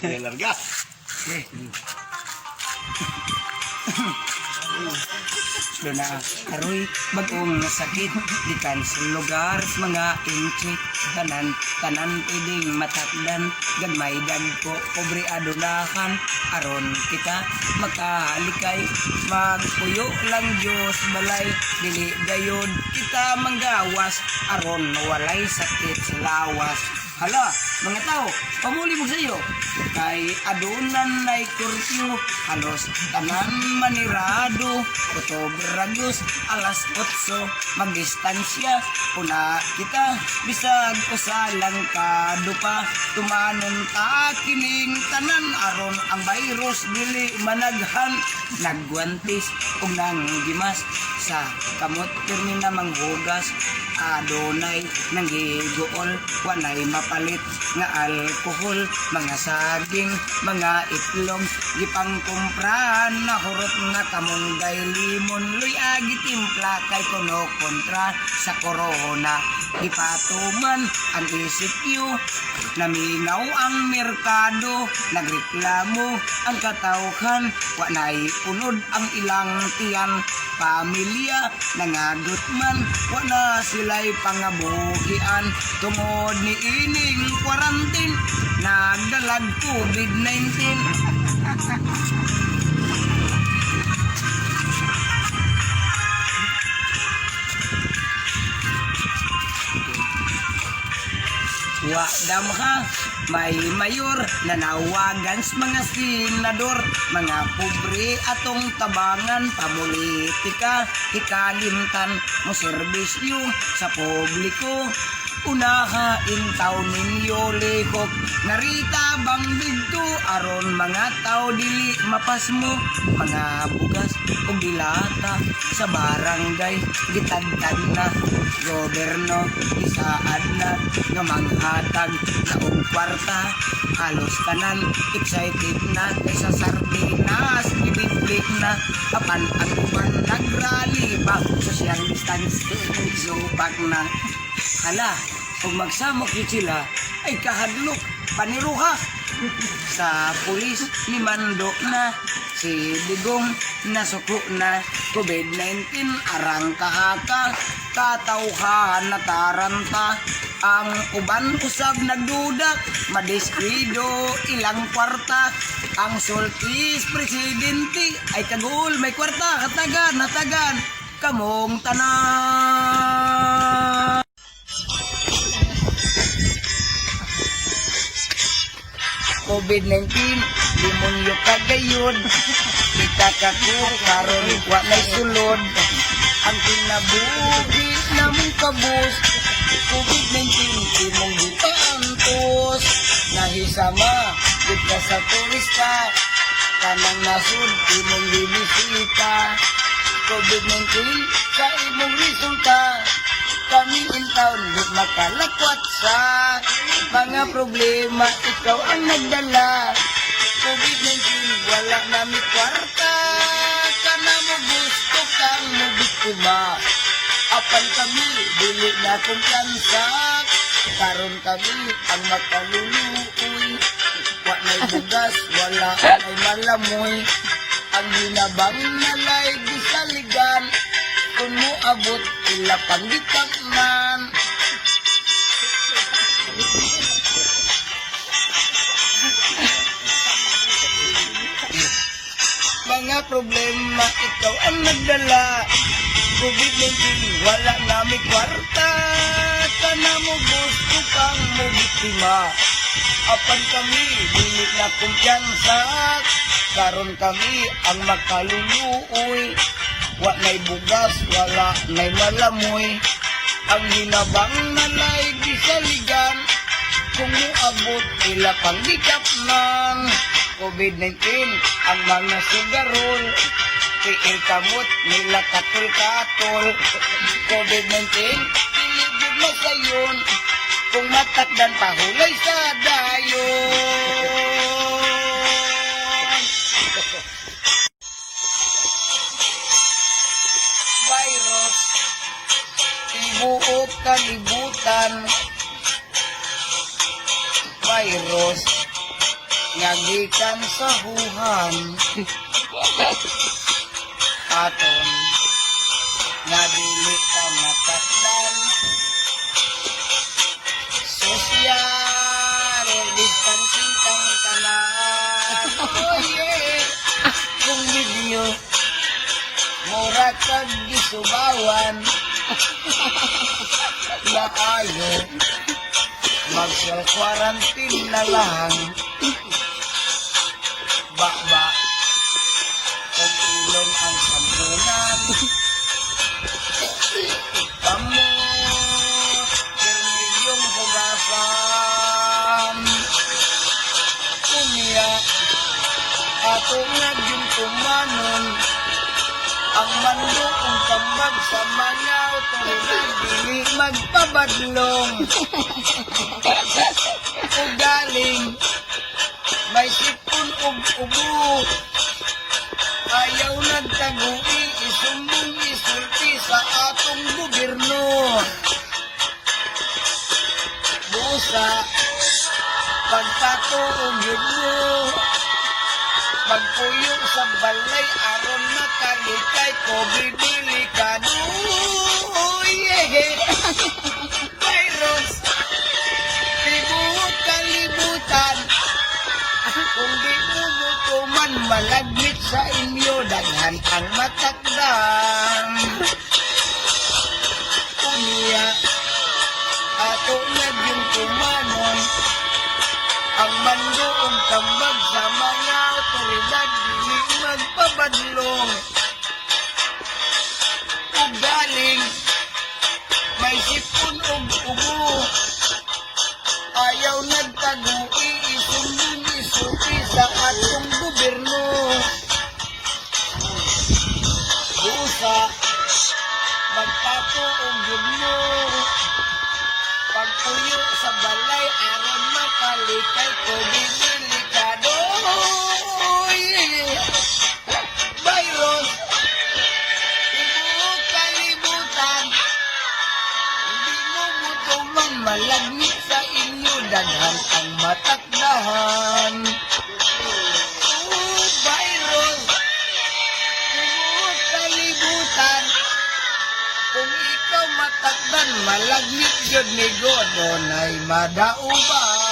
Larga. Luna, aroy, bagong sakit, dikan sa lugar, mga inchik, tanan pwedeng matakdan, gagmay dagko, pobre adunahan, aron kita makahalikay, magpuyo lang Diyos balay, dili gayod, kita manggawas, aron walay sakit sa lawas. Hala, mga tao, pamuli mo sa iyo. Kay adunan na'y kurfew, halos tanan manirado, otobragos, alas 8, magdistansya, puna kita, bisag usalang kadupa, tumanon ta kining tanan, aron ang virus dili managhan, nagwantis, ug nang gimas, sa kamot pirmi na manghugas, adunay nanggigool, wanay mapalit nga alkohol, mga saging, mga itlog, gipang kumprahan na hurot nga kamunggay limon, luy agi timpla kay kuno kontra sa corona, ipatuman ang ECQ, namingaw ang merkado, nagreklamo ang katawhan, wanay unod ang ilang tiyan, pamilya nangagot man, wala sila'y pangabuhian, tungod ni ining quarantine, nagdalag COVID-19. Wa damha, may mayor nanawagan sa mga senador, mga pobre atong tabangan, pamulitika, ikalimtan mo serbisyo sa publiko. Unahain taw ninyo lihok, narita bang dito aron mga tao dili mapasmo, mga bugas o dilata sa barangay gitagtag na, goberno isaad na nga manghatag na og kwarta, halos tanan excited na kaysa sardinas, ibiblik na apan ang uban nagrally ba, social distancing subak na. Hala, kung magsamok yun sila, ay kahadlok, paniruha. Sa pulis, ni Mando na, si Digong, nasuko na, COVID-19, arang kahaka, katauhan na taranta, ang uban usab nagdudak, madiskrido, ilang kwarta, ang sultis presidente, ay kagul, may kwarta, hatagan, kamong tanan. COVID-19, demonyo kagayod, kita kako karon wa nay sulod, ang kinabuhi namong kabus, COVID-19 imong gipaantos, nahisama gid ka sa turista, kanang nasud imong bibisita, COVID-19 sa imong resulta, kami in town di makalakwat sa mga problema, ikaw ang nagdala. COVID-19 wala nami kwarta, kana mo gusto kang mo biktima, apan kami dili na kumpiyansa, karon kami ang makaluluoy, wa nay bugas, wala nay malamoy, ang hinabang nalay gisaligan, kung mo abot ila panggitagnan. Mga problema ikaw ang nagdala, COVID-19 wala nami kwarta, kana mo gusto kang mo biktima, apan kami dili na kumpiyansa, karon kami ang makaluluoy, wa nay bugas, wala nay malamoy, ang hinabang nalay gisaligan, kung muabot ila pang gikapnan. COVID-19 ang mga sugarol, tiil kamot nila katol-katol, COVID-19 piligid mo sayon, kung matakdan pahulay sa dayon. Virus, ibuot kalibutan, virus, nga gikan sa huhan aton nga dili ka matakdan social distancing kang tanan oh yeah kung video mura kag gisubawan na ayo mag-self-quarantine na lang ba kung ilong ang sampunan kamot yung hugasan kunya ato nga yung tumanon ang mando kung tambag sa mga otoridad dili magpabadlong ugaling may sipon ug ubo ayaw nagtagui isumbong isulti sa atong gobyerno busa pagtato og yugno magpuyo sa balay aron makalikay COVID delikado yeah virus tibuok kalibutan kung di tumutuman malagmit sa inyo daghan ang matakdan unya ato nagyong tumanon ang mandoong tambag sa mga otoridad dili magpabadlong ugaling may sipon og ubo ayaw nagtagui isumbong isuti sa atong gobyerno busa magpato og gubno pagpuyo sa balay aron makalikay COVID delikado virus tibuok kalibutan hindi mo mutuman malagmit sa inyo daghan ang matakdahan virus tibuok kalibutan kung ikaw matakdan malagmit yun ni God donay madauban